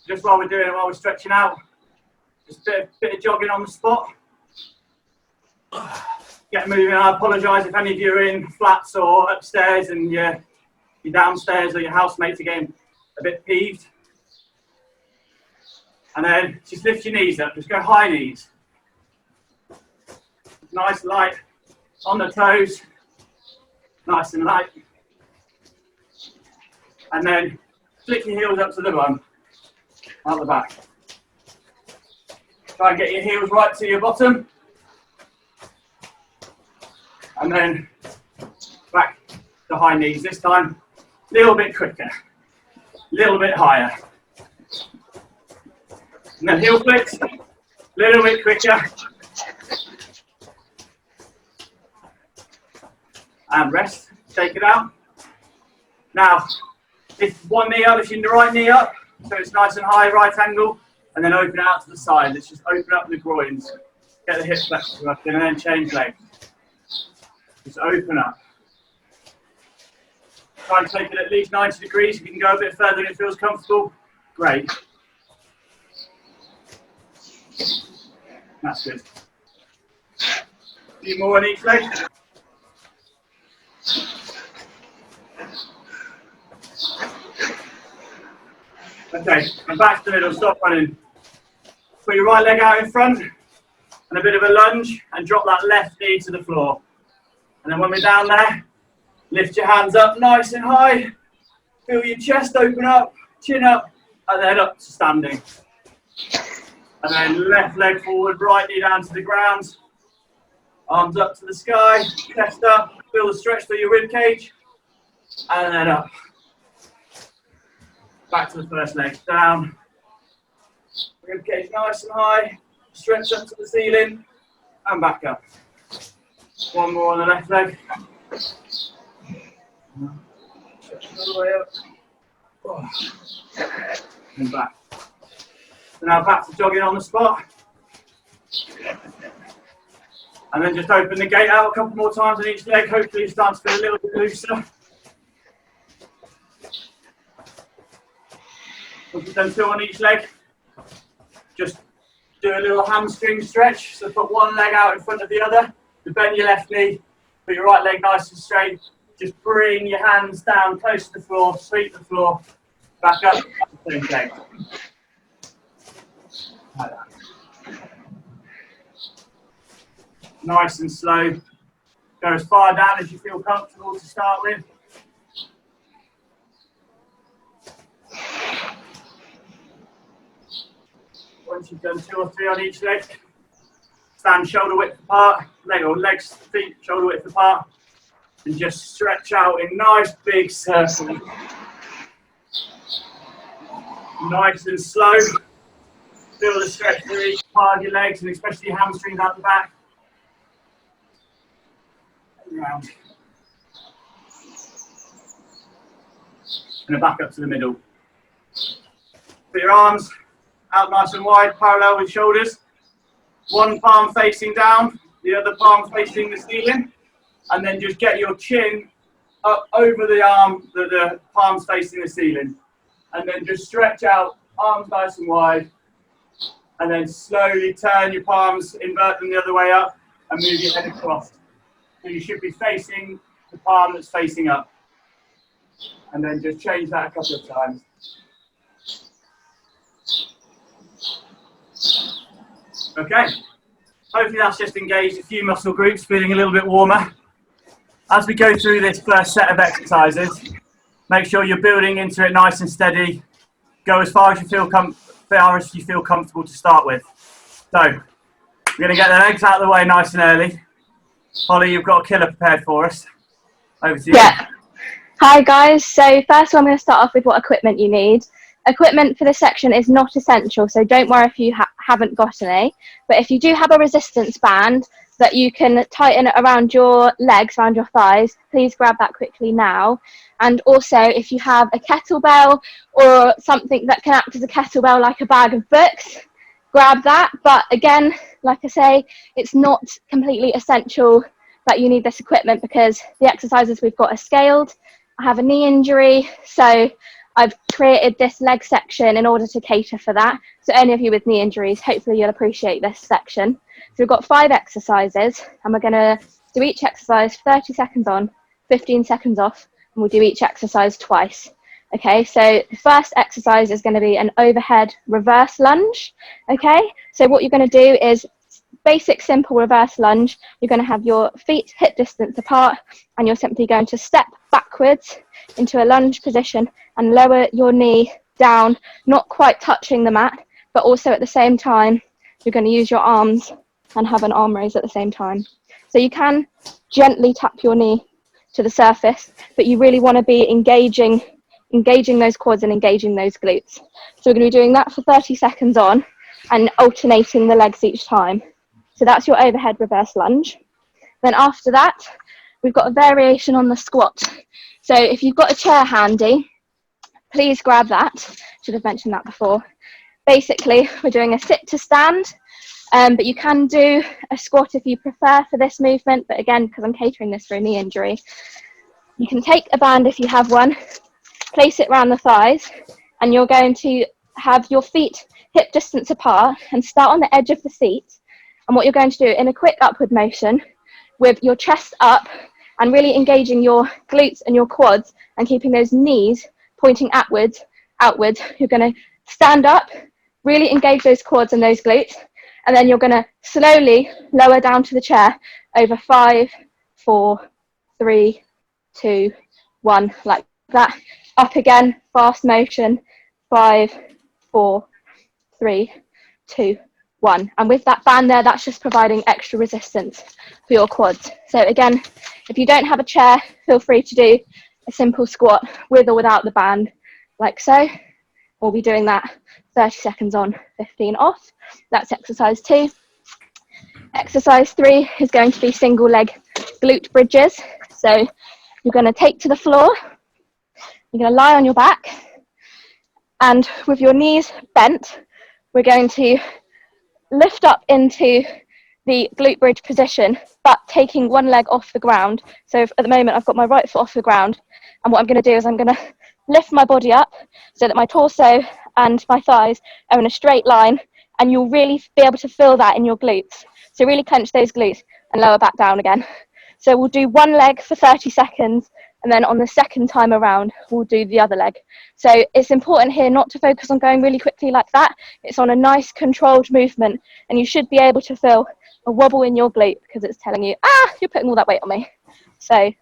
just while we're doing it, while we're stretching out, just a bit of jogging on the spot. Get moving. I apologise if any of you are in flats or upstairs and you're downstairs or your housemates are getting a bit peeved. And then just lift your knees up, just go high knees. Nice light on the toes, nice and light. And then flick your heels up to the bum, out the back. Try and get your heels right to your bottom. And then back to high knees, this time a little bit quicker, a little bit higher. And then heel flicks, a little bit quicker. And rest, take it out. Now, lift one knee up, lifting the right knee up, so it's nice and high, right angle, and then open out to the side. Let's just open up the groins, get the hips flexed up, and then change legs. Just open up. Try and take it at least 90 degrees. If you can go a bit further and it feels comfortable, great. That's good. A few more on each leg. Okay, and back to the middle, stop running. Put your right leg out in front and a bit of a lunge and drop that left knee to the floor. And then when we're down there, lift your hands up nice and high. Feel your chest open up, chin up, and then up to standing. And then left leg forward, right knee down to the ground. Arms up to the sky, chest up, feel the stretch through your rib cage. And then up. Back to the first leg, down. Rib cage nice and high, stretch up to the ceiling, and back up. One more on the left leg. Stretch all the way up. And back. So now back to jogging on the spot. And then just open the gate out a couple more times on each leg. Hopefully it starts to feel a little bit looser. Once you've done 2 on each leg, just do a little hamstring stretch. So put one leg out in front of the other. To bend your left knee, put your right leg nice and straight. Just bring your hands down close to the floor, sweep the floor, back up, same leg. Like that. Nice and slow. Go as far down as you feel comfortable to start with. Once you've done 2 or 3 on each leg, stand shoulder width apart, legs, feet shoulder width apart, and just stretch out in nice big circles. Nice and slow. Feel the stretch through each part of your legs, and especially your hamstrings out the back. And round. And then back up to the middle. Put your arms out nice and wide, parallel with shoulders. One palm facing down, the other palm facing the ceiling. And then just get your chin up over the arm, the palms facing the ceiling. And then just stretch out, arms nice and wide. And then slowly turn your palms, invert them the other way up, and move your head across. So you should be facing the palm that's facing up. And then just change that a couple of times. Okay, hopefully that's just engaged a few muscle groups, feeling a little bit warmer. As we go through this first set of exercises, make sure you're building into it nice and steady. Go as far as you feel comfortable to start with. So, we're going to get the legs out of the way nice and early. Holly, you've got a killer prepared for us. Over to you. Yeah. Hi guys, so first I'm going to start off with what equipment you need. Equipment for this section is not essential, so don't worry if you haven't got any. But if you do have a resistance band that you can tighten around your legs, around your thighs, please grab that quickly now. And also, if you have a kettlebell or something that can act as a kettlebell like a bag of books, grab that. But again, like I say, it's not completely essential that you need this equipment because the exercises we've got are scaled. I have a knee injury, so I've created this leg section in order to cater for that. So any of you with knee injuries, hopefully you'll appreciate this section. So we've got 5 exercises, and we're going to do each exercise 30 seconds on, 15 seconds off, and we'll do each exercise twice. Okay, so the first exercise is going to be an overhead reverse lunge. Okay, so what you're going to do is basic simple reverse lunge. You're going to have your feet hip distance apart, and you're simply going to step backwards into a lunge position and lower your knee down, not quite touching the mat, but also at the same time you're going to use your arms and have an arm raise at the same time. So you can gently tap your knee to the surface, but you really want to be engaging those quads and engaging those glutes. So we're going to be doing that for 30 seconds on and alternating the legs each time. So that's your overhead reverse lunge. Then after that, we've got a variation on the squat. So if you've got a chair handy, please grab that. Should have mentioned that before. Basically, we're doing a sit to stand, but you can do a squat if you prefer for this movement. But again, because I'm catering this for a knee injury, you can take a band if you have one, place it around the thighs, and you're going to have your feet hip distance apart and start on the edge of the seat. And what you're going to do in a quick upward motion with your chest up and really engaging your glutes and your quads and keeping those knees pointing outwards, you're going to stand up, really engage those quads and those glutes, and then you're going to slowly lower down to the chair over 5, 4, 3, 2, 1, like that. Up again, fast motion, 5, 4, 3, 2, 1. And with that band there, that's just providing extra resistance for your quads. So again, if you don't have a chair, feel free to do a simple squat with or without the band, like so. We'll be doing that 30 seconds on, 15 off. That's exercise 2. Exercise 3 is going to be single leg glute bridges. So you're going to take to the floor, you're going to lie on your back, and with your knees bent, we're going to lift up into the glute bridge position, but taking one leg off the ground. So at the moment I've got my right foot off the ground, and what I'm going to do is I'm going to lift my body up so that my torso and my thighs are in a straight line, and you'll really be able to feel that in your glutes. So really clench those glutes and lower back down again. So we'll do one leg for 30 seconds, and then on the second time around we'll do the other leg. So it's important here not to focus on going really quickly like that. It's on a nice controlled movement, and you should be able to feel a wobble in your glute because it's telling you, you're putting all that weight on me. So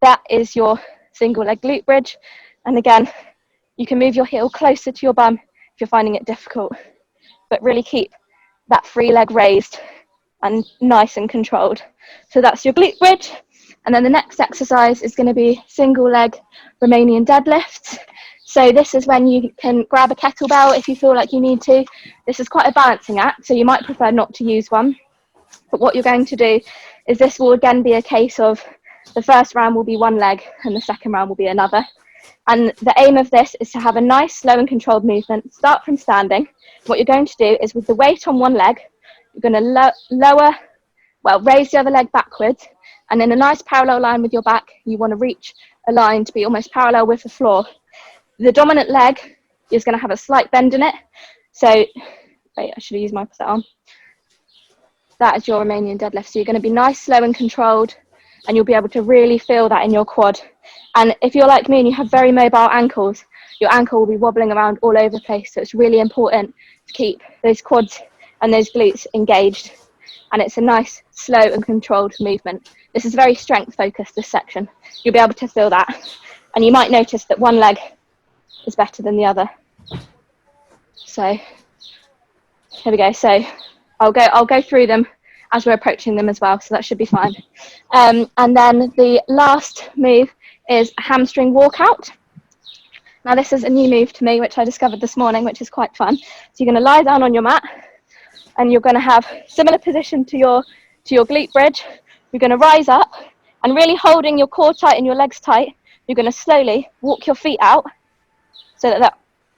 that is your single leg glute bridge. And again, you can move your heel closer to your bum if you're finding it difficult, but really keep that free leg raised and nice and controlled. So that's your glute bridge. And then the next exercise is going to be single leg Romanian deadlifts. So this is when you can grab a kettlebell if you feel like you need to. This is quite a balancing act, so you might prefer not to use one. But what you're going to do is this will again be a case of the first round will be one leg and the second round will be another. And the aim of this is to have a nice, slow and controlled movement. Start from standing. What you're going to do is with the weight on one leg, you're going to raise the other leg backwards, and in a nice parallel line with your back, you want to reach a line to be almost parallel with the floor. The dominant leg is going to have a slight bend in it. So, wait, I should have used my opposite arm. That is your Romanian deadlift. So you're going to be nice, slow and controlled, and you'll be able to really feel that in your quad. And if you're like me and you have very mobile ankles, your ankle will be wobbling around all over the place. So it's really important to keep those quads and those glutes engaged. And it's a nice, slow and controlled movement. This is very strength focused, this section. You'll be able to feel that. And you might notice that one leg is better than the other. So here we go. So I'll go through them as we're approaching them as well. So that should be fine. And then the last move is a hamstring walkout. Now this is a new move to me, which I discovered this morning, which is quite fun. So you're going to lie down on your mat, and you're going to have similar position to your glute bridge. You're going to rise up, and really holding your core tight and your legs tight, you're going to slowly walk your feet out so that they're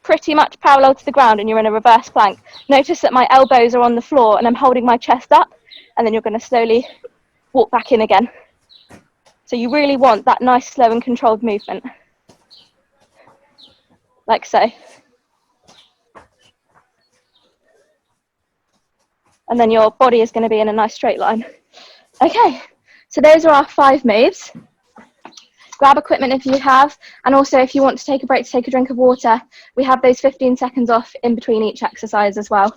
pretty much parallel to the ground, and you're in a reverse plank. Notice that my elbows are on the floor and I'm holding my chest up, and then you're going to slowly walk back in again. So you really want that nice, slow and controlled movement. like so. And then your body is going to be in a nice straight line. Okay, so those are our 5 moves. Grab equipment if you have, and also if you want to take a break to take a drink of water, we have those 15 seconds off in between each exercise as well.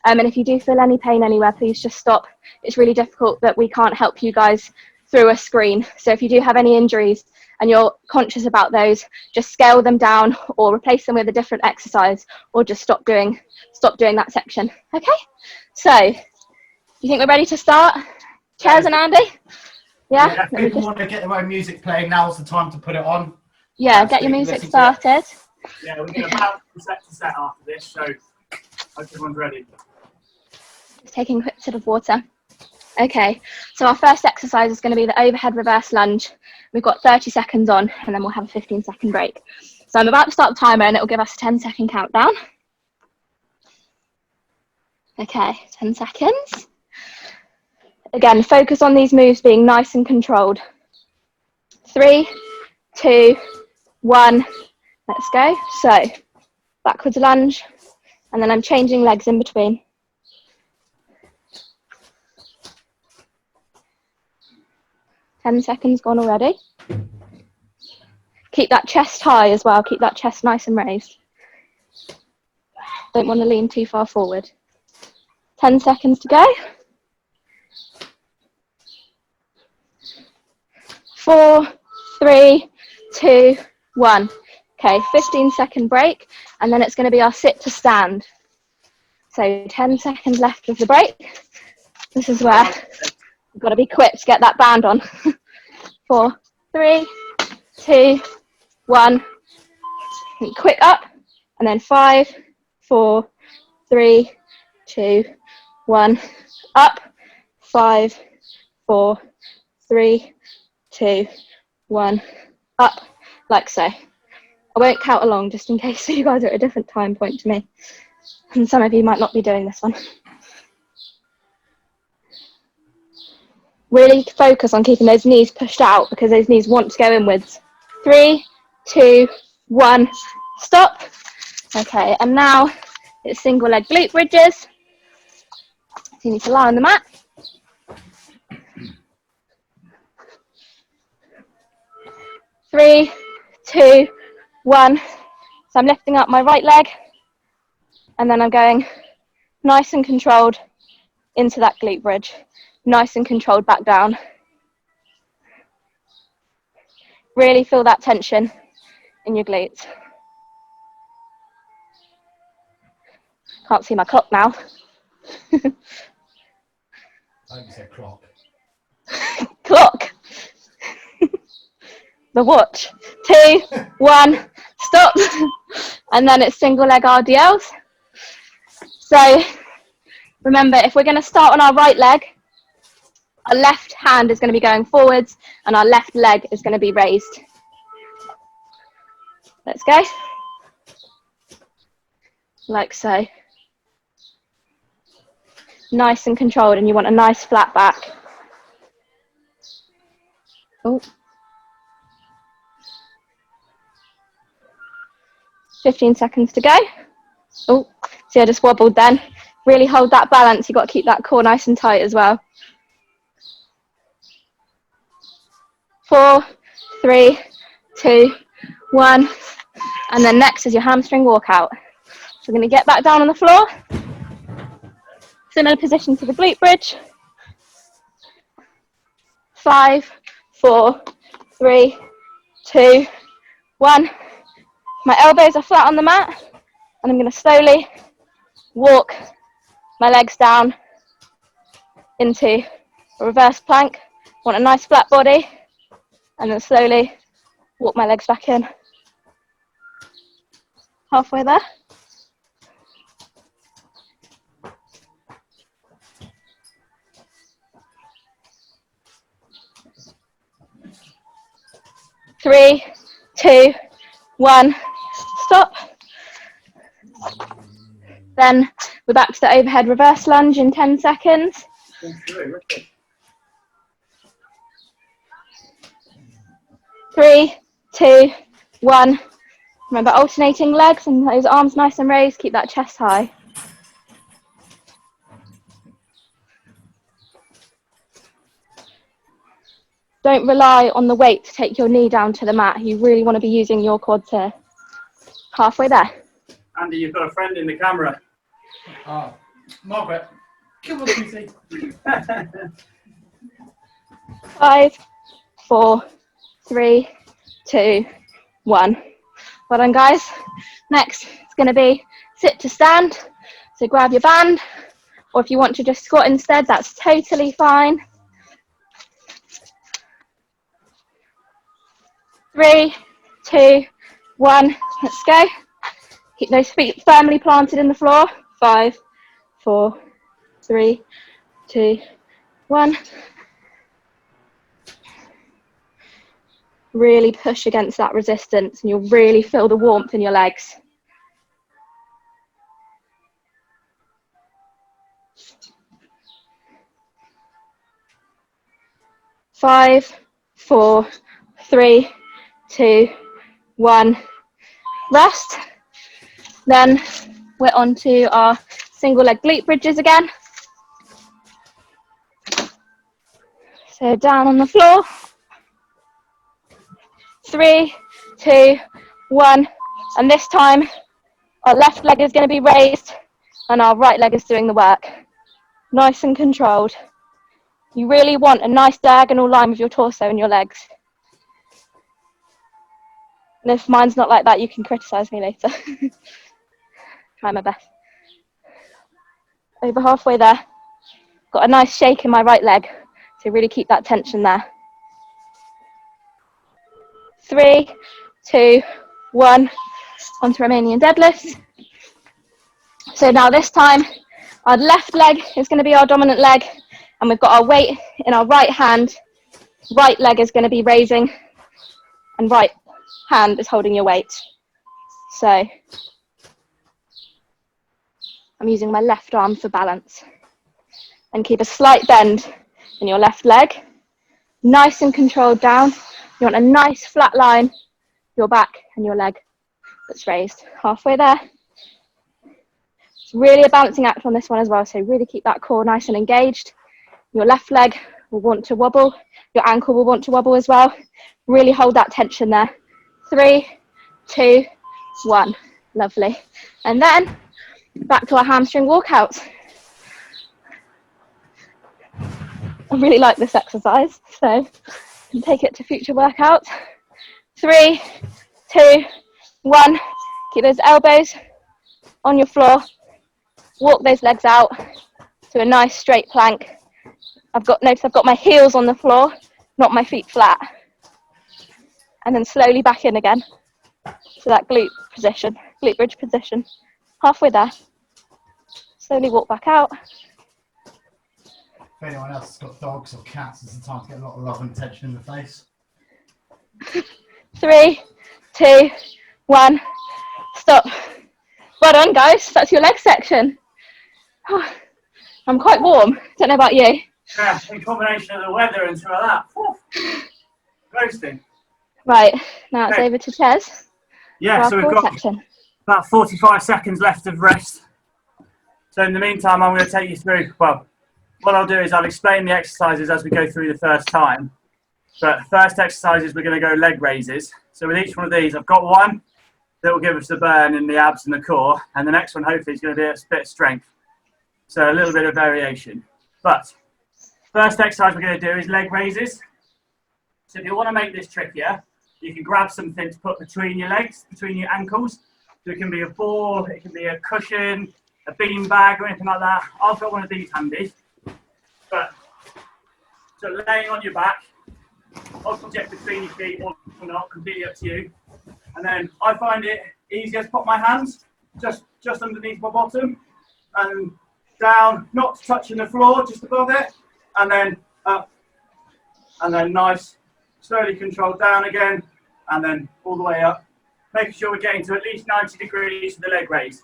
And if you do feel any pain anywhere, please just stop. It's really difficult that we can't help you guys through a screen. So if you do have any injuries and you're conscious about those, just scale them down or replace them with a different exercise, or just stop doing that section. Okay, so you think we're ready to start? Chairs and Andy? Yeah, if people want to get their own music playing, now's the time to put it on. Yeah, get your music started. Yeah, we're going to bounce from set to set after this, so hope everyone's ready. Just taking a quick sip of water. Okay, so our first exercise is going to be the overhead reverse lunge. We've got 30 seconds on, and then we'll have a 15-second break. So I'm about to start the timer, and it will give us a 10-second countdown. Okay, 10 seconds. Again, focus on these moves being nice and controlled. 3, 2, 1, let's go. So, backwards lunge, and then I'm changing legs in between. Ten seconds gone already. Keep that chest high as well, keep that chest nice and raised. Don't want to lean too far forward. 10 seconds to go. 4, 3, 2, 1. Okay, 15-second break, and then it's going to be our sit to stand. So 10 seconds left of the break. This is where you've got to be quick to get that band on. 4, 3, 2, 1. Quick up, and then 5, 4, 3, 2, 1. Up, 5, 4, 3, 2, 1, up, like so. I won't count along just in case you guys are at a different time point to me. And some of you might not be doing this one. Really focus on keeping those knees pushed out because those knees want to go inwards. 3, 2, 1, stop. Okay, and now it's single leg glute bridges. So you need to lie on the mat. 3, 2, 1. So I'm lifting up my right leg, and then I'm going nice and controlled into that glute bridge. Nice and controlled back down. Really feel that tension in your glutes. Can't see my clock now. I think you said clock. Clock. The watch. 2, 1, stop. And then it's single leg RDLs. So remember, if we're going to start on our right leg, our left hand is going to be going forwards and our left leg is going to be raised. Let's go. Like so. Nice and controlled, and you want a nice flat back. Oh. 15 seconds to go. Oh, see, I just wobbled then. Really hold that balance. You've got to keep that core nice and tight as well. 4, 3, 2, 1. And then next is your hamstring walkout. So we're going to get back down on the floor. Similar position to the glute bridge. 5, 4, 3, 2, 1. My elbows are flat on the mat, and I'm going to slowly walk my legs down into a reverse plank. Want a nice flat body, and then slowly walk my legs back in. Halfway there. Three, 2, 1, stop. Then we're back to the overhead reverse lunge in 10 seconds. 3, 2, 1. Remember alternating legs and those arms nice and raised, keep that chest high. Don't rely on the weight to take your knee down to the mat. You really want to be using your quads here. Halfway there. Andy, you've got a friend in the camera. Oh, Margaret, come on, Lucy. 5, 4, 3, 2, 1. Well done, guys. Next, it's going to be sit to stand. So grab your band, or if you want to just squat instead, that's totally fine. 3, 2, 1, let's go. Keep those feet firmly planted in the floor. 5, 4, 3, 2, 1. Really push against that resistance and you'll really feel the warmth in your legs. Five, 4, 3, 2, 1. Rest. Then we're on to our single leg glute bridges again. So down on the floor. 3, 2, 1. And this time our left leg is going to be raised and our right leg is doing the work. Nice and controlled. You really want a nice diagonal line with your torso and your legs. And if mine's not like that, you can criticise me later. Try my best. Over halfway there. Got a nice shake in my right leg, so really keep that tension there. 3, 2, 1. Onto Romanian deadlifts. So now this time, our left leg is going to be our dominant leg, and we've got our weight in our right hand. Right leg is going to be raising, and right hand is holding your weight. So I'm using my left arm for balance. And keep a slight bend in your left leg. Nice and controlled down. You want a nice flat line, your back and your leg that's raised. Halfway there. It's really a balancing act on this one as well, so really keep that core nice and engaged. Your left leg will want to wobble. Your ankle will want to wobble as well. Really hold that tension there. 3, 2, 1. Lovely. And then back to our hamstring walkouts. I really like this exercise, so you can take it to future workouts. 3, 2, 1. Keep those elbows on your floor. Walk those legs out to a nice straight plank. Notice I've got my heels on the floor, not my feet flat. And then slowly back in again to that glute bridge position. Halfway there. Slowly walk back out. If anyone else has got dogs or cats, it's the time to get a lot of love and attention in the face. 3, 2, 1. Stop. Well done, guys. That's your leg section. I'm quite warm. Don't know about you. Yeah, in combination of the weather and some of that. Roasting. Right, now it's over to Ches. Yeah, so we've got about 45 seconds left of rest. So in the meantime, I'm going to take you through, well, what I'll do is I'll explain the exercises as we go through the first time. But first exercises, we're going to go leg raises. So with each one of these, I've got one that will give us the burn in the abs and the core. And the next one, hopefully, is going to be a bit of strength. So a little bit of variation. But first exercise we're going to do is leg raises. So if you want to make this trickier, you can grab something to put between your legs, between your ankles. So it can be a ball, it can be a cushion, a bean bag or anything like that. I've got one of these handy. But so laying on your back, object between your feet or not, completely up to you. And then I find it easier to put my hands just underneath my bottom and down, not touching the floor, just above it, and then up, and then nice, slowly controlled down again, and then all the way up, making sure we're getting to at least 90 degrees for the leg raise.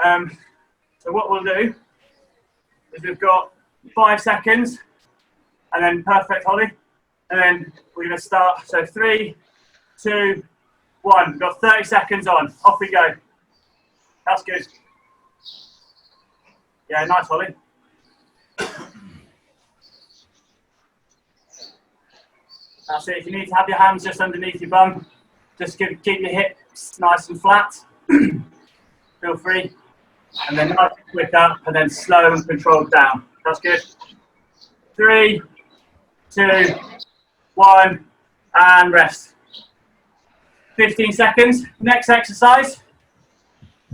So what we'll do is we've got 5 seconds, and then perfect, Holly, and then we're going to start. So 3, 2, 1. We've got 30 seconds on. Off we go. That's good. Yeah, nice, Holly. That's it. If you need to have your hands just underneath your bum, just keep your hips nice and flat. Feel free. And then nice and quick up, and then slow and controlled down. That's good. 3, 2, 1, and rest. 15 seconds. Next exercise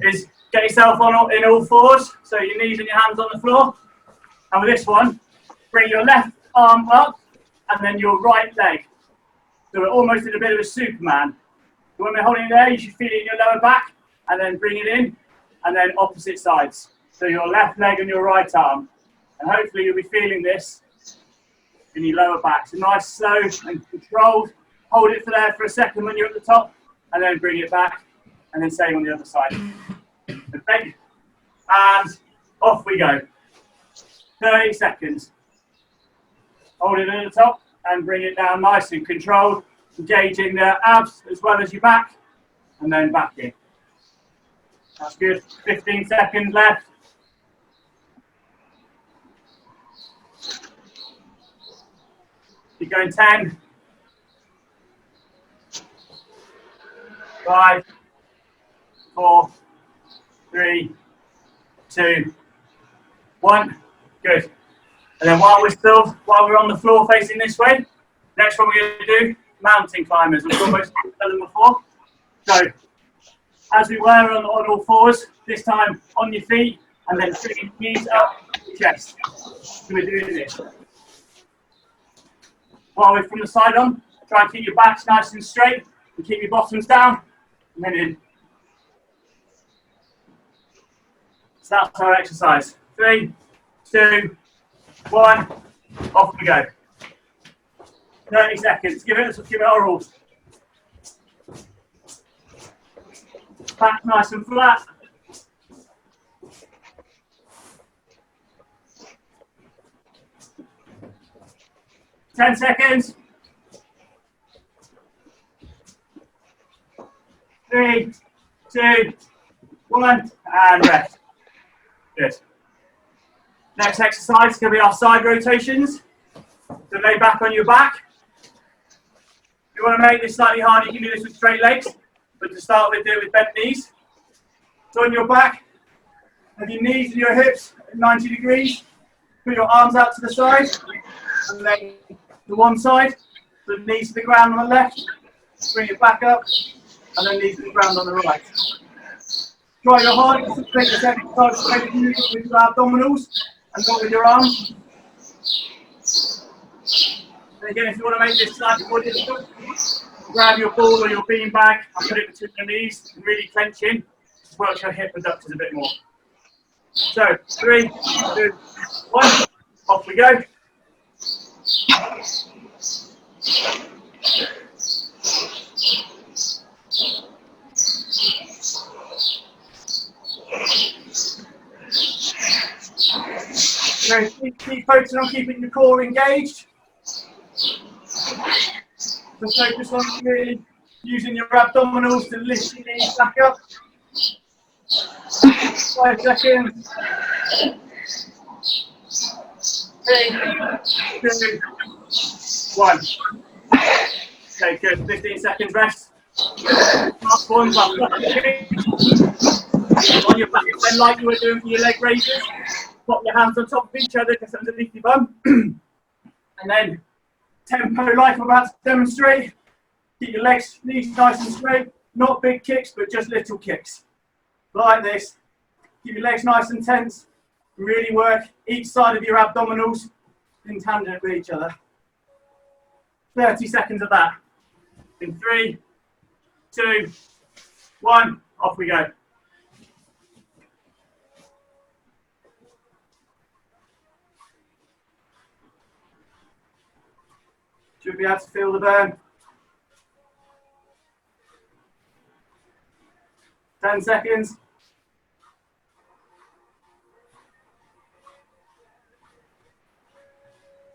is get yourself on in all fours, so your knees and your hands on the floor. And with this one, bring your left arm up, and then your right leg. So we're almost in a bit of a Superman. So when we're holding it there, you should feel it in your lower back, and then bring it in, and then opposite sides. So your left leg and your right arm. And hopefully you'll be feeling this in your lower back. So nice, slow and controlled. Hold it for there for a second when you're at the top, and then bring it back, and then same on the other side. Okay, and off we go. 30 seconds. Hold it at the top and bring it down nice and controlled, engaging the abs as well as your back, and then back in. That's good. 15 seconds left. Keep going. 10, 5, 4, 3, 2, 1. Good. And then while we're on the floor facing this way, next one we're going to do mountain climbers. We've almost done them before. So as we were on all fours, this time on your feet, and then bring your knees up your chest. So we're doing this. While we're from the side on, try and keep your backs nice and straight, and keep your bottoms down, and then in. So that's our exercise. 3, 2, 1, off we go. 30 seconds. Give it our all. Back nice and flat. Ten seconds. 3, 2, 1, and rest. Good. Next exercise is going to be our side rotations. So lay back on your back. If you want to make this slightly harder, you can do this with straight legs. But to start with, do it with bent knees. So on your back, have your knees and your hips at 90 degrees. Put your arms out to the side, and then to one side. So knees to the ground on the left. Bring it back up, and then knees to the ground on the right. Try your hardest to take this exercise straight with your abdominals and not with your arms. And again, if you want to make this slightly more difficult, grab your ball or your bean bag and put it between your knees and really clench in. Just work your hip abductors a bit more. So, 3, 2, 1, off we go. So keep focusing on keeping the core engaged. So focus on really using your abdominals to lift your knees back up. 5 seconds. 3, 2, 1. Okay, good. 15 seconds rest. Last one. On your back, then like you were doing for your leg raises. Pop your hands on top of each other, just underneath your bum. And then tempo like I'm about to demonstrate. Keep your legs, knees nice and straight. Not big kicks, but just little kicks. Like this. Keep your legs nice and tense. Really work each side of your abdominals in tandem with each other. 30 seconds of that. In 3, 2, 1, off we go. Should be able to feel the burn. 10 seconds.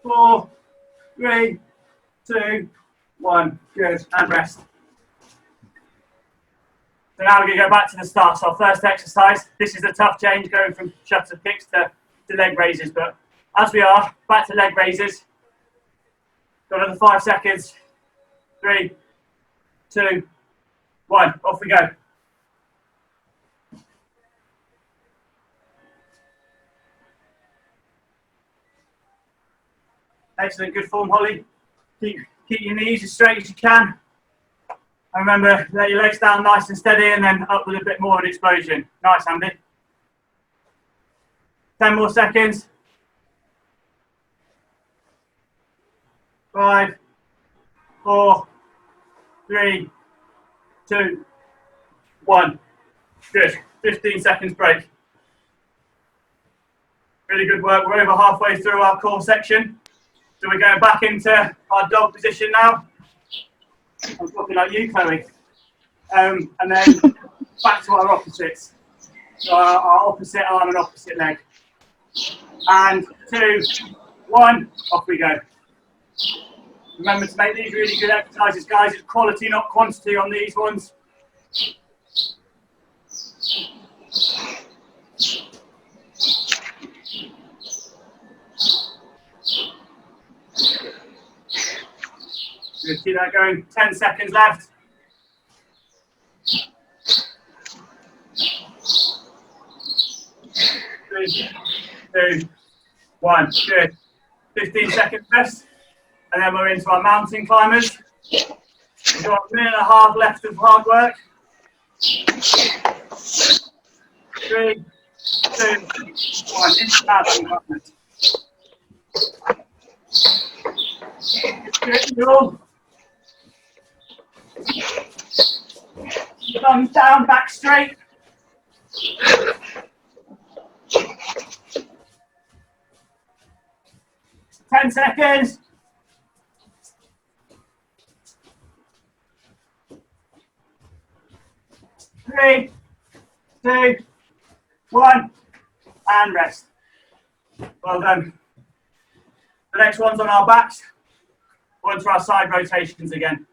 4, 3, 2, 1. Good. And rest. So now we're going to go back to the start. So our first exercise, this is a tough change going from shutter kicks to leg raises. But as we are, back to leg raises. Got another 5 seconds. 3, 2, 1. Off we go. Excellent, good form, Holly. Keep your knees as straight as you can. And remember, let your legs down nice and steady and then up with a bit more of an explosion. Nice, Andy. 10 more seconds. 5, 4, 3, 2, 1. Good. 15 seconds break. Really good work. We're over halfway through our core section. So we're going back into our dog position now. I'm talking like you, Chloe. And then back to our opposites. So our opposite arm and opposite leg. And 2, 1, off we go. Remember to make these really good exercises, guys. It's quality, not quantity on these ones. Good, keep that going. 10 seconds left. 3, 2, 1. Good. 15 seconds left. And then we're into our mountain climbers. We've got a minute and a half left of hard work. 3, 2, 1. Into mountain climbers. Good, all. Thumbs down, back straight. Ten seconds. 3, 2, 1, and rest. Well done. The next one's on our backs. Onto our side rotations again.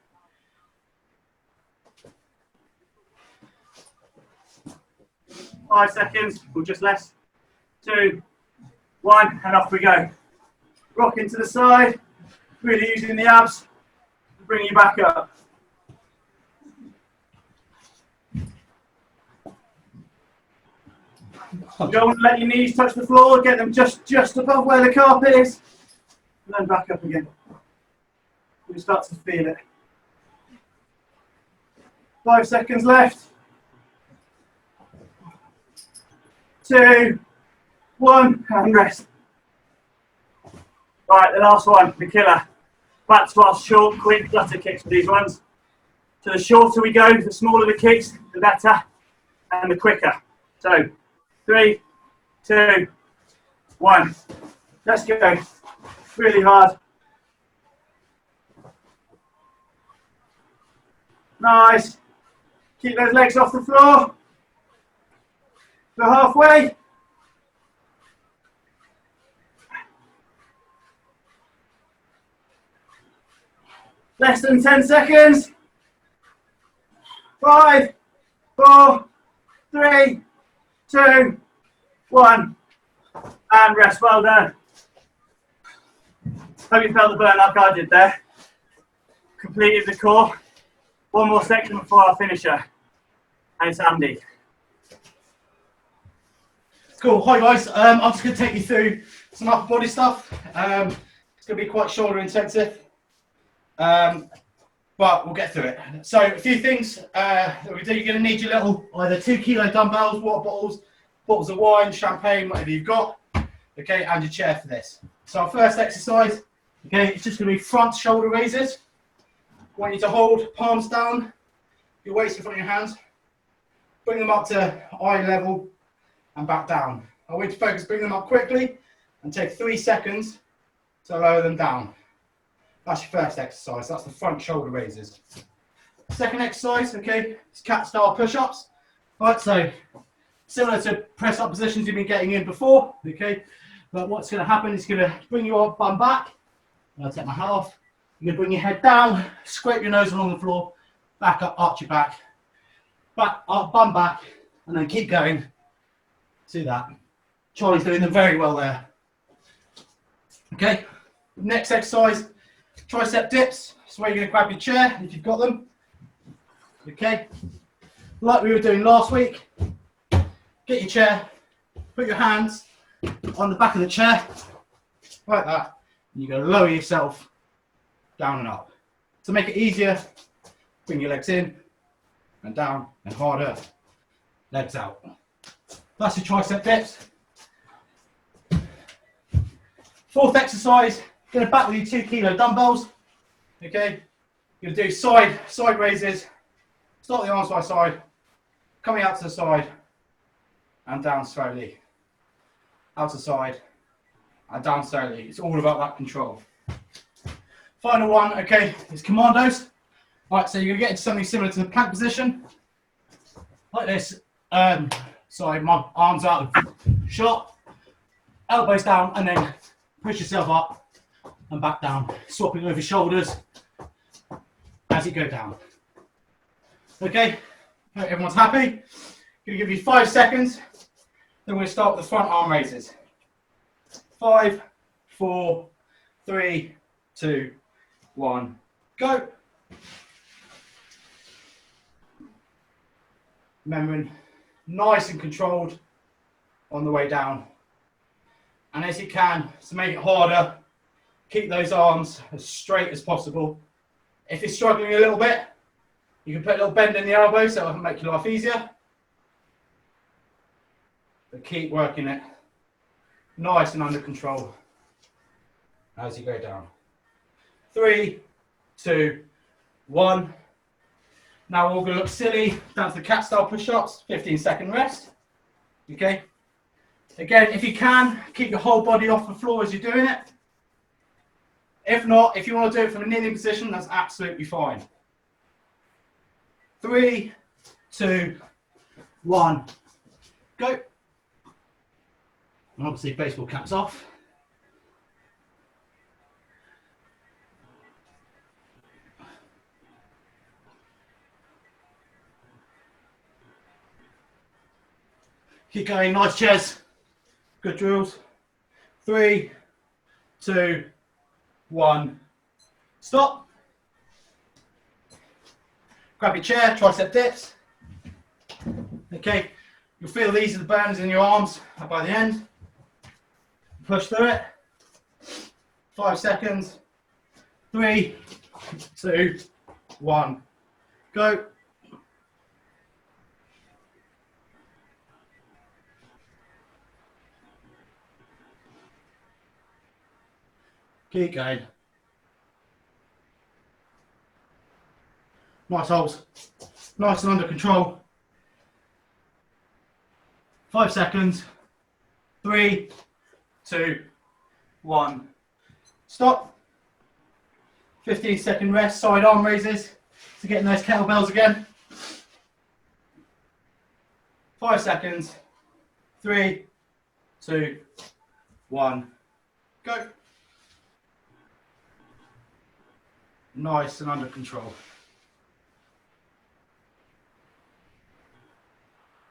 Five seconds, or just less. 2, 1, and off we go. Rocking to the side, really using the abs to bring you back up. You don't want to let your knees touch the floor, get them just above where the carpet is, and then back up again. You start to feel it. 5 seconds left. 2, 1, and rest. Right, the last one, the killer. Back to our short, quick flutter kicks for these ones. So the shorter we go, the smaller the kicks, the better, and the quicker. So 3, 2, 1. Let's go. Really hard. Nice. Keep those legs off the floor. Go halfway. Less than 10 seconds. 5, 4, 3, 2, 1. And rest. Well done. Hope you felt the burn like I did there. Completed the core. One more section before our finisher. And it's Andy. Cool. Hi guys. I'm just going to take you through some upper body stuff. It's going to be quite shoulder intensive, but we'll get through it. So a few things that we do. You're going to need your little either 2 kilo dumbbells, water bottles, bottles of wine, champagne, whatever you've got. Okay, and your chair for this. So our first exercise, okay, it's just going to be front shoulder raises. I want you to hold palms down, your weights in front of your hands, bring them up to eye level and back down. I want you to focus, bring them up quickly and take 3 seconds to lower them down. That's your first exercise, that's the front shoulder raises. Second exercise, okay, it's cat style push-ups. Right, so similar to press up positions you've been getting in before, okay, but what's going to happen is going to bring your bum back. I'll take my hat off. You're going to bring your head down, scrape your nose along the floor, back up, arch your back, back, up, bum back, and then keep going. See that? Charlie's doing them very well there. Okay, next exercise, tricep dips. So where you're going to grab your chair if you've got them. Okay, like we were doing last week, get your chair, put your hands on the back of the chair, like that. And you're going to lower yourself down and up. To make it easier, bring your legs in and down and harder, legs out. That's your tricep dips. Fourth exercise, going to back with your 2 kilo dumbbells. Okay, you're going to do side raises. Start the arms by side, coming out to the side and down slowly. Out to the side and down slowly. It's all about that control. Final one, okay, is commandos. Right, so you're going to get into something similar to the plank position, like this. Sorry, my arms out of shot, elbows down, and then push yourself up and back down, swapping over shoulders as you go down. Okay, hope everyone's happy. Going to give you 5 seconds, then we'll start with the front arm raises. 5, 4, 3, 2, 1, go. Remembering, nice and controlled on the way down. And as you can, to make it harder, keep those arms as straight as possible. If you're struggling a little bit, you can put a little bend in the elbow so it can make your life easier. But keep working it nice and under control as you go down. 3, 2, 1. Now we're going to look silly down to the cat style push-ups, 15-second rest. Okay. Again, if you can, keep your whole body off the floor as you're doing it. If not, if you want to do it from a kneeling position, that's absolutely fine. 3, 2, 1, go. And obviously baseball caps off. Keep going, nice chest. Good drills. 3, 2, 1, stop. Grab your chair, tricep dips. Okay, you'll feel these are the burns in your arms by the end. Push through it. 5 seconds. 3, 2, 1, go. Keep going. Nice holds. Nice and under control. 5 seconds. 3, 2, 1. Stop. 15-second rest. Side arm raises to get in those kettlebells again. 5 seconds. 3, 2, 1. Go. Nice and under control.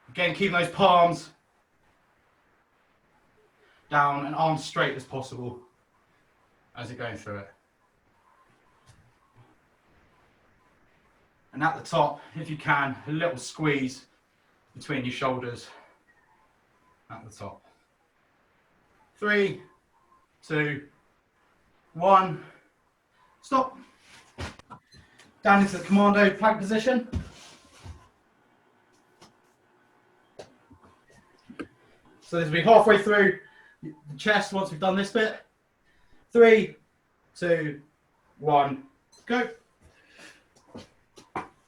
Again, keep those palms down and arms straight as possible as you're going through it. And at the top, if you can, a little squeeze between your shoulders at the top. 3, 2, 1, stop. Down into the commando plank position. So this will be halfway through the chest once we've done this bit. 3, 2, 1, go.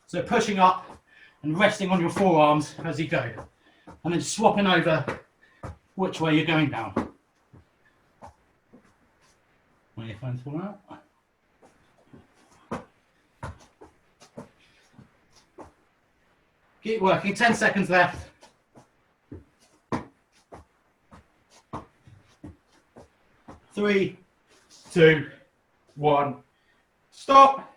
So pushing up and resting on your forearms as you go. And then swapping over which way you're going down. When your phone's falling out. Keep working, 10 seconds left. 3, 2, 1, stop.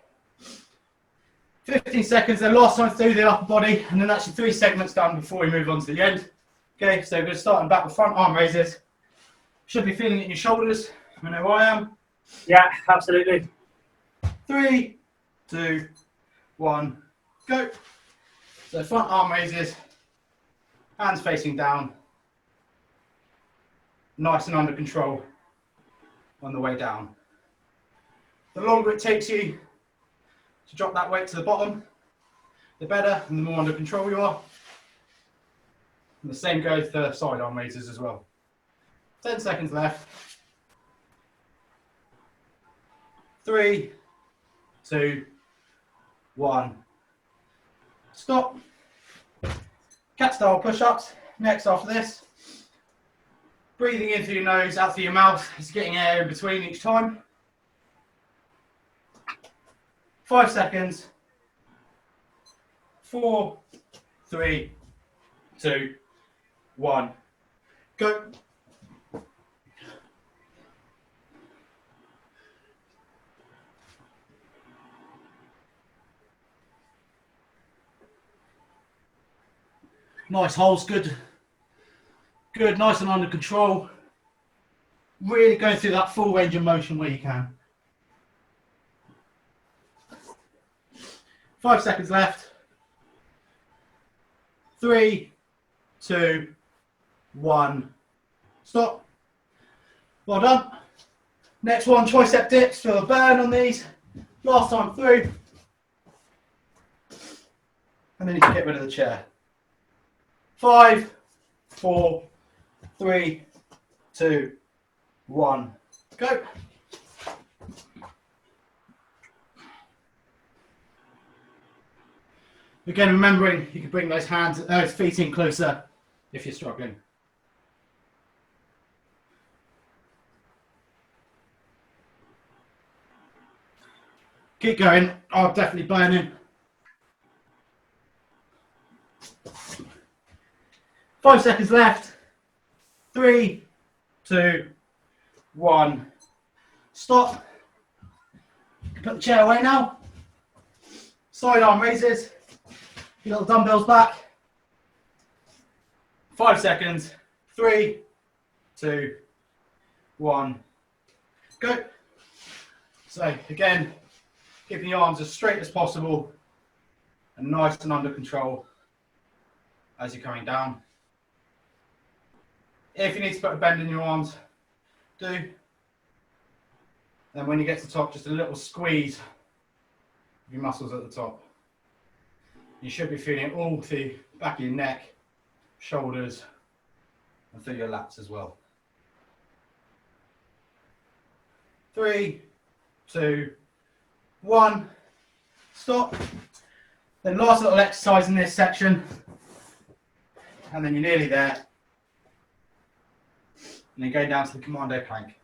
15 seconds, then last time through the upper body, and then actually 3 segments done before we move on to the end. Okay, so we're going to start in back with front arm raises. Should be feeling it in your shoulders. I know I am. Yeah, absolutely. 3, 2, 1, go. So front arm raises, hands facing down, nice and under control on the way down. The longer it takes you to drop that weight to the bottom, the better and the more under control you are. And the same goes for side arm raises as well. 10 seconds left. 3, 2, 1. Stop. Cat style push-ups. Next after this. Breathing in through your nose, out through your mouth. It's getting air in between each time. 5 seconds. 4, 3, 2, 1. Go. Nice holds, good, nice and under control. Really going through that full range of motion where you can. 5 seconds left. 3, 2, 1. Stop. Well done. Next one, tricep dips. Feel a burn on these. Last time through. And then you can get rid of the chair. 5, 4, 3, 2, 1. Go. Again, remembering you can bring those feet in closer if you're struggling. Keep going. I'm definitely burning. 5 seconds left. 3, 2, 1. Stop. Put the chair away now. Side arm raises. Your little dumbbells back. 5 seconds. 3, 2, 1. Go. So again, keeping the arms as straight as possible and nice and under control as you're coming down. If you need to put a bend in your arms, do. Then when you get to the top, just a little squeeze of your muscles at the top. You should be feeling it all through the back of your neck, shoulders, and through your lats as well. 3, 2, 1. Stop. Then last little exercise in this section, and then you're nearly there. And then go down to the commando plank.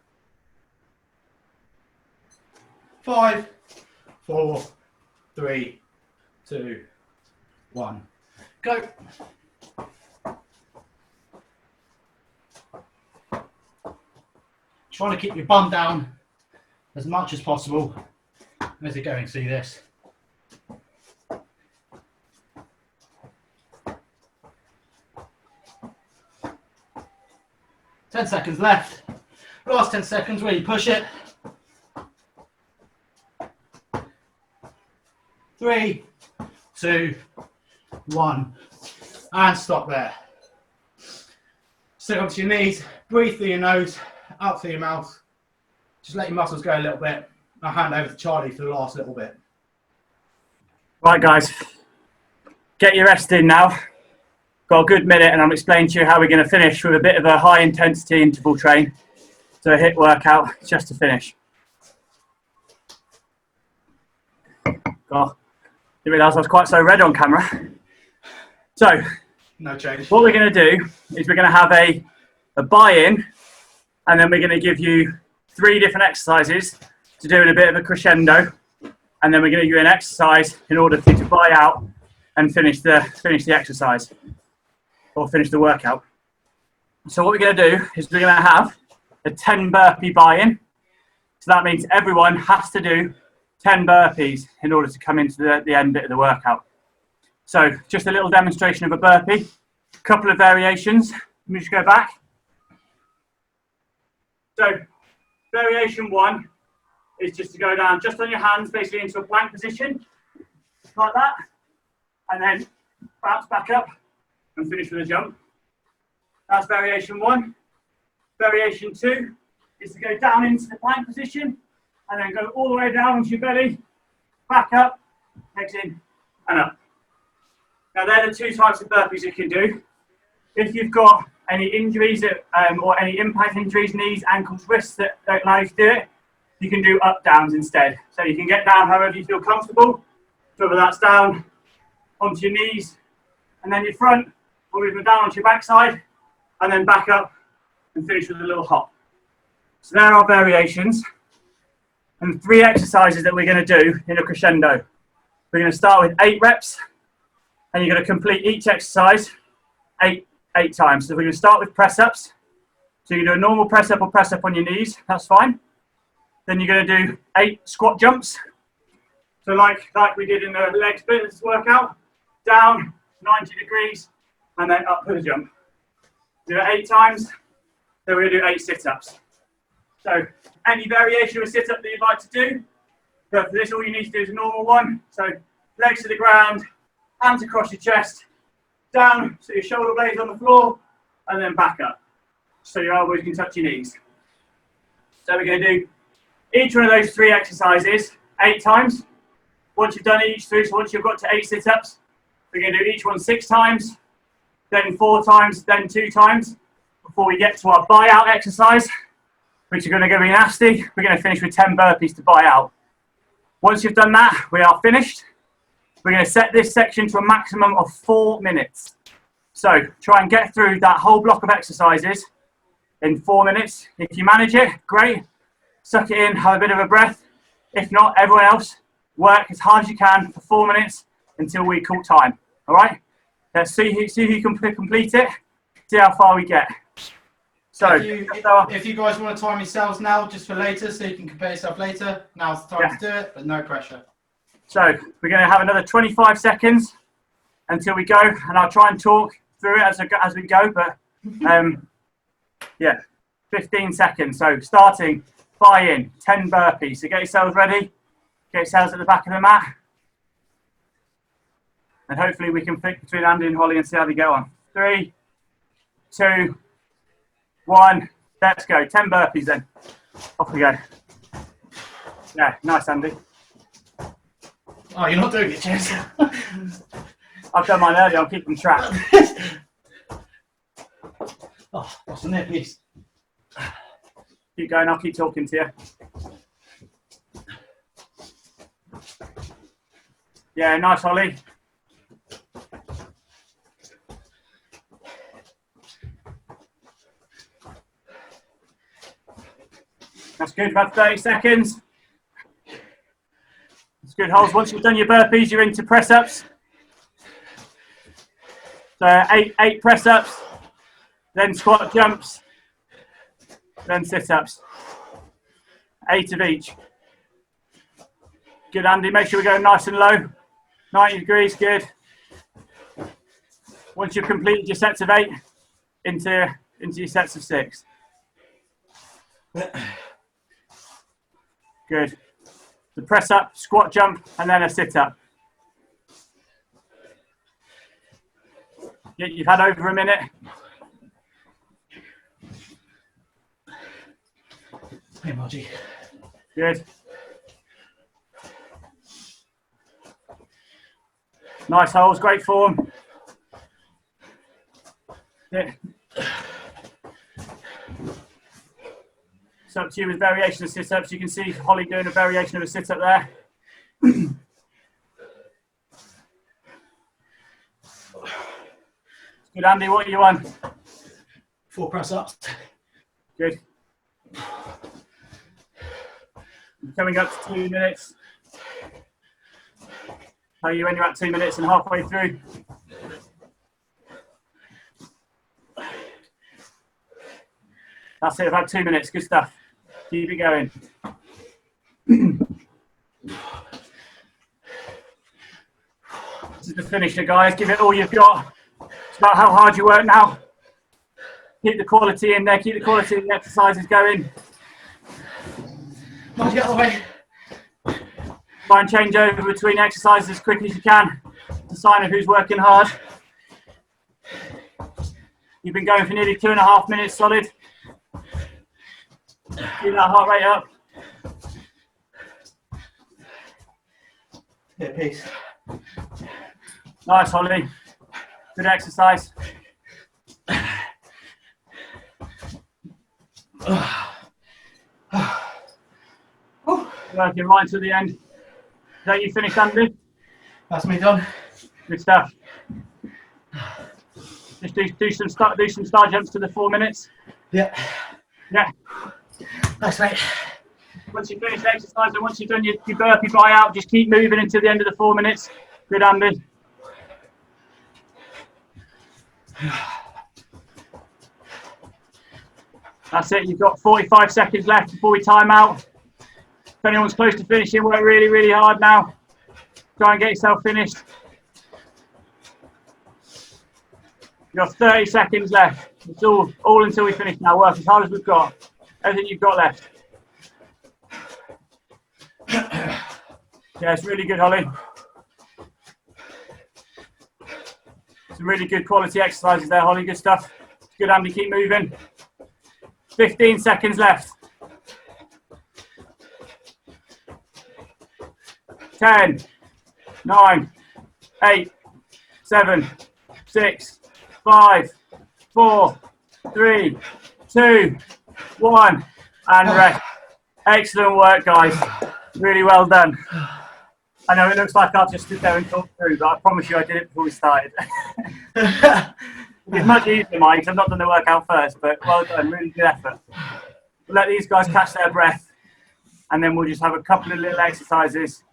5, 4, 3, 2, 1. Go. Trying to keep your bum down as much as possible as you're going through this. Ten seconds left. Last 10 seconds where you push it. 3, 2, 1. And stop there. Sit onto your knees. Breathe through your nose, out through your mouth. Just let your muscles go a little bit. I'll hand over to Charlie for the last little bit. Right, guys. Get your rest in now. Got a good minute and I'm explaining to you how we're going to finish with a bit of a high intensity interval train. So a HIIT workout just to finish. God, didn't realise I was quite so red on camera. So, no change. What we're going to do is we're going to have a buy-in and then we're going to give you 3 different exercises to do in a bit of a crescendo, and then we're going to give you an exercise in order for you to buy out and finish the exercise or finish the workout. So what we're going to do is we're going to have a 10 burpee buy-in. So that means everyone has to do 10 burpees in order to come into the end bit of the workout. So just a little demonstration of a burpee, a couple of variations. Let me just go back. So variation 1 is just to go down just on your hands, basically into a plank position, like that, and then bounce back up and finish with a jump. That's variation 1. Variation 2 is to go down into the plank position and then go all the way down onto your belly, back up, legs in and up. Now they're the 2 types of burpees you can do. If you've got any injuries or any impact injuries, knees, ankles, wrists that don't allow you to do it, you can do up downs instead. So you can get down however you feel comfortable, whether that's down onto your knees and then your front, or even down onto your backside and then back up and finish with a little hop. So there are variations and 3 exercises that we're going to do in a crescendo. We're going to start with 8 reps and you're going to complete each exercise 8 times. So we're going to start with press ups. So you can do a normal press up or press up on your knees, that's fine. Then you're going to do 8 squat jumps. So like we did in the legs bit of this workout, down 90 degrees and then up with a jump. Do it 8 times, then we're going to do 8 sit-ups. So any variation of a sit-up that you'd like to do, but for this all you need to do is a normal one. So legs to the ground, hands across your chest, down so your shoulder blades on the floor, and then back up so your elbows can touch your knees. So we're going to do each one of those 3 exercises 8 times. Once you've done each 3, so once you've got to 8 sit-ups, we're going to do each one 6 times, then 4 times, then 2 times, before we get to our buyout exercise, which are going to go be nasty. We're going to finish with 10 burpees to buy out. Once you've done that, we are finished. We're going to set this section to a maximum of 4 minutes. So try and get through that whole block of exercises in 4 minutes. If you manage it, great. Suck it in, have a bit of a breath. If not, everyone else, work as hard as you can for 4 minutes until we call time. All right? Let's see who can complete it, see how far we get. So, if you guys want to time yourselves now, just for later, so you can compare yourself later, now's the time to do it, but no pressure. So, we're going to have another 25 seconds until we go, and I'll try and talk through it as we go, but yeah, 15 seconds. So, starting, buy-in, 10 burpees. So, get yourselves ready, get yourselves at the back of the mat, and hopefully we can pick between Andy and Holly and see how they go on. 3, 2, 1, let's go. 10 burpees then. Off we go. Yeah, nice, Andy. Oh, you're not doing it, Jess. I've done mine earlier, I'm keeping track. Oh, what's in there, please? Keep going, I'll keep talking to you. Yeah, nice, Holly. That's good, about 30 seconds. That's good, Holes. Once you've done your burpees, you're into press-ups. So 8 press-ups, then squat jumps, then sit-ups. 8 of each. Good, Andy. Make sure we go nice and low. 90 degrees, good. Once you've completed your sets of 8, into your sets of 6. Good. The press up, squat jump, and then a sit up. You've had over a minute. Hey, Margie. Good. Nice Holes, great form. Yeah. It's up to you with variation of sit-ups. You can see Holly doing a variation of a sit-up there. Good, Andy, what are you on? 4 press-ups. Good. Coming up to 2 minutes. How are you when you're at 2 minutes and halfway through? That's it, about 2 minutes. Good stuff. Keep it going. This is the finisher, guys. Give it all you've got. It's about how hard you work now. Keep the quality in there. Keep the quality of the exercises going. Might get away. Try and change over between exercises as quick as you can. It's a sign of who's working hard. You've been going for nearly 2.5 minutes solid. Keep that heart rate up. Yeah, peace. Nice, Holly. Good exercise. Working right to the end. Is that you finished, Andy? That's me done. Good stuff. Just do some star jumps to the 4 minutes. Yeah. Yeah. Nice, mate. Once you finish the exercise and once you've done your burpee buyout, just keep moving until the end of the 4 minutes. Good, Andy. That's it. You've got 45 seconds left before we time out. If anyone's close to finishing, work really, really hard now. Try and get yourself finished. You've got 30 seconds left. It's all until we finish now. Work as hard as we've got. Everything you've got left. Yeah, it's really good, Holly. Some really good quality exercises there, Holly. Good stuff. Good, Andy. Keep moving. 15 seconds left. 10, 9, 8, 7, 6, 5, 4, 3, 2, 1, and rest. Excellent work, guys. Really well done. I know it looks like I've just stood there and talked through, but I promise you I did it before we started. It's much easier, Mike, because I've not done the workout first, but well done, really good effort. We'll let these guys catch their breath, and then we'll just have a couple of little exercises,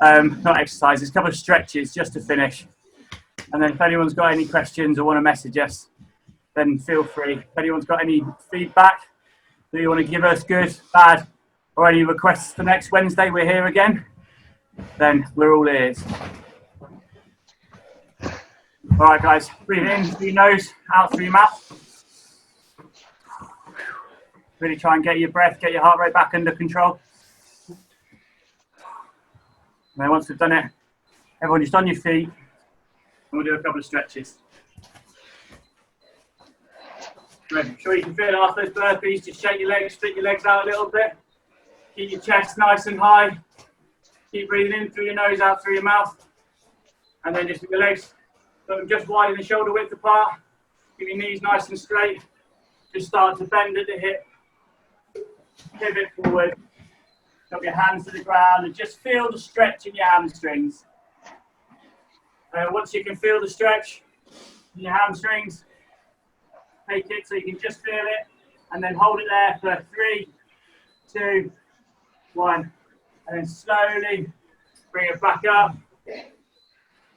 not exercises, a couple of stretches just to finish. And then if anyone's got any questions or want to message us, then feel free. If anyone's got any feedback that you want to give us, good, bad, or any requests for next Wednesday, we're here again, then we're all ears. All right, guys, breathe in through your nose, out through your mouth. Really try and get your breath, get your heart rate back under control. And then once we've done it, everyone just on your feet, and we'll do a couple of stretches. Right, sure you can feel it after those burpees. Just shake your legs, split your legs out a little bit. Keep your chest nice and high. Keep breathing in through your nose, out through your mouth. And then just with your legs, put them just wide in the shoulder width apart. Keep your knees nice and straight. Just start to bend at the hip. Pivot forward. Drop your hands to the ground and just feel the stretch in your hamstrings. Once you can feel the stretch in your hamstrings, take it so you can just feel it, and then hold it there for 3, 2, 1, and then slowly bring it back up.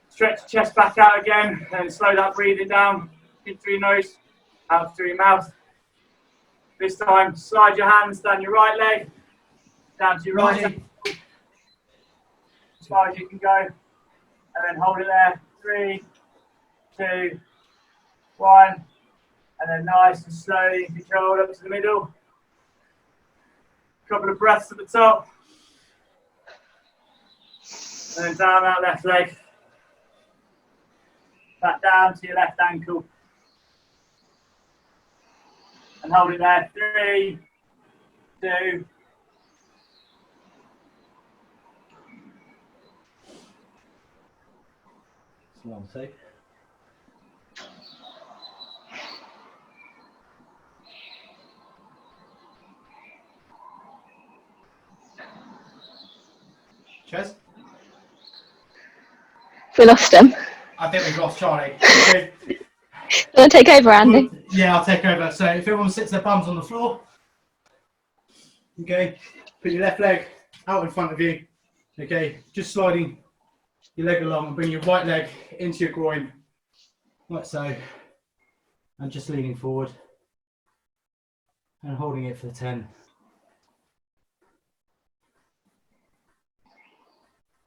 Stretch the chest back out again, and slow that breathing down. In through your nose, out through your mouth. This time, slide your hands down your right leg, down to your right leg, as far as you can go, and then hold it there. 3, 2, 1, and then nice and slowly and controlled up to the middle. Couple of breaths at the top, and then down that left leg. Back down to your left ankle. And hold it there. 3, 2. Long take. Cheers. We lost him. I think we've lost Charlie. You want to take over, Andy? Yeah, I'll take over. So if everyone sits their bums on the floor, okay, put your left leg out in front of you, okay, just sliding your leg along and bring your right leg into your groin, like so, and just leaning forward and holding it for 10,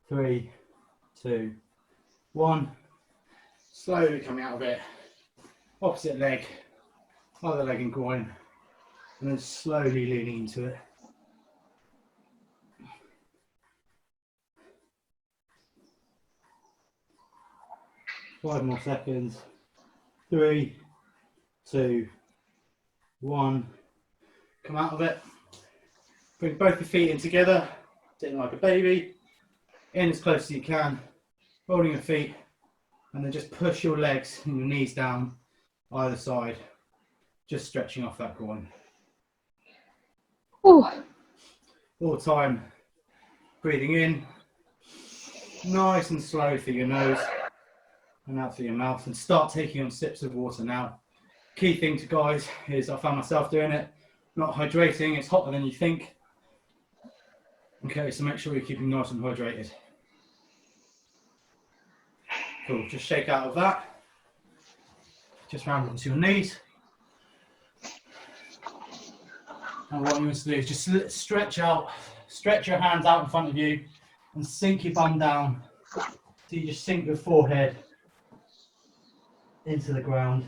3, 2, 1. Slowly coming out of it. Opposite leg, other leg and groin, and then slowly leaning into it. Five more seconds. 3, 2, 1. Come out of it. Bring both your feet in together, sitting like a baby. In as close as you can, rolling your feet, and then just push your legs and your knees down either side, just stretching off that groin. Ooh. All the time, breathing in, nice and slow through your nose and out through your mouth, and start taking on sips of water now. Key thing to guys is, I found myself doing it, not hydrating, it's hotter than you think. Okay, so make sure you're keeping nice and hydrated. Cool, just shake out of that. Just round onto your knees. And what you want to do is just stretch out, stretch your hands out in front of you and sink your bum down. So you just sink your forehead into the ground.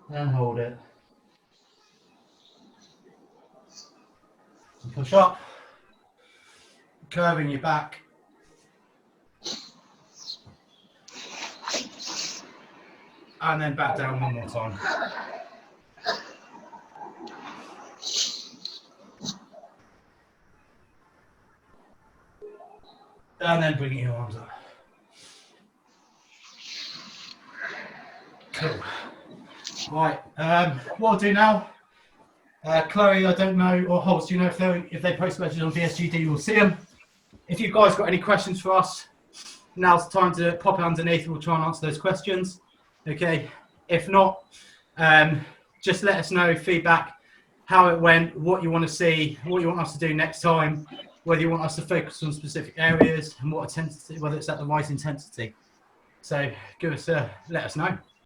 And hold it. And push up, curving your back. And then back down one more time. And then bringing your arms up. Cool. Right, what I'll do now, Chloe, I don't know, or Holtz, do you know if they post messages on VSGD, we'll see them. If you guys got any questions for us, now's the time to pop it underneath, we'll try and answer those questions. Okay, if not, just let us know feedback, how it went, what you want to see, what you want us to do next time, whether you want us to focus on specific areas and what intensity, whether it's at the right intensity. So give us let us know.